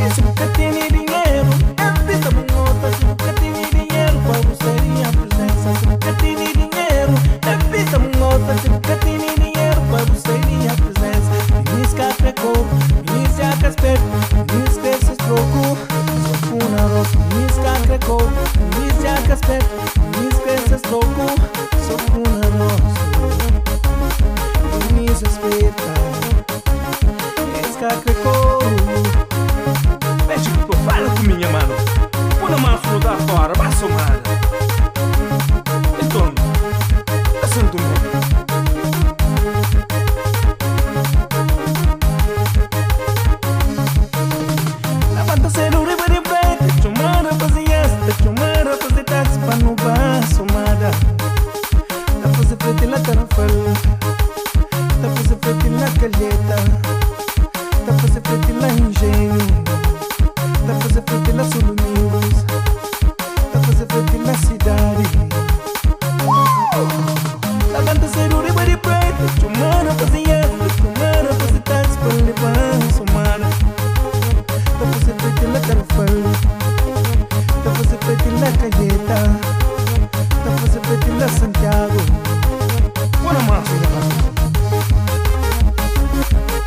Esse nunca tiene dinheiro, é vida monota. Se nunca tiene dinheiro, qual seria a presença? Se nunca tiene dinheiro, é vida monota. Se nunca tiene dinheiro, qual seria a presença? Minis cacrecou, minis jacaspet, minis cresces troco. Sou com arroz, minis cacrecou, minis jacaspet, minis cresces troco. Sou com arroz, minis espeta, minis cacrecou. Mexe que tu fala com minha mano. Põe a mão fora fora, vai somar. Então, assunto-me. Levanta cedo, riba de frente. Chumara, fazer esta, chumara, fazer táxi para não vá somada. Tá fazer frente na tarafal, tá fazer frente na calheta, tá fazer frente na engenho. Tá fazer frente na Solomildos, tá fazer frente na cidade. Levanta cedo, riba de preto. Chumara, fazer esta, chumara, fazer táxi para levar somada. Tá fazer frente na Carafal, tá fazer frente na Calheta, tá fazer frente na Santiago. Bora mais,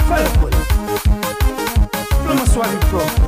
fala, pô. Flama suave, pronto.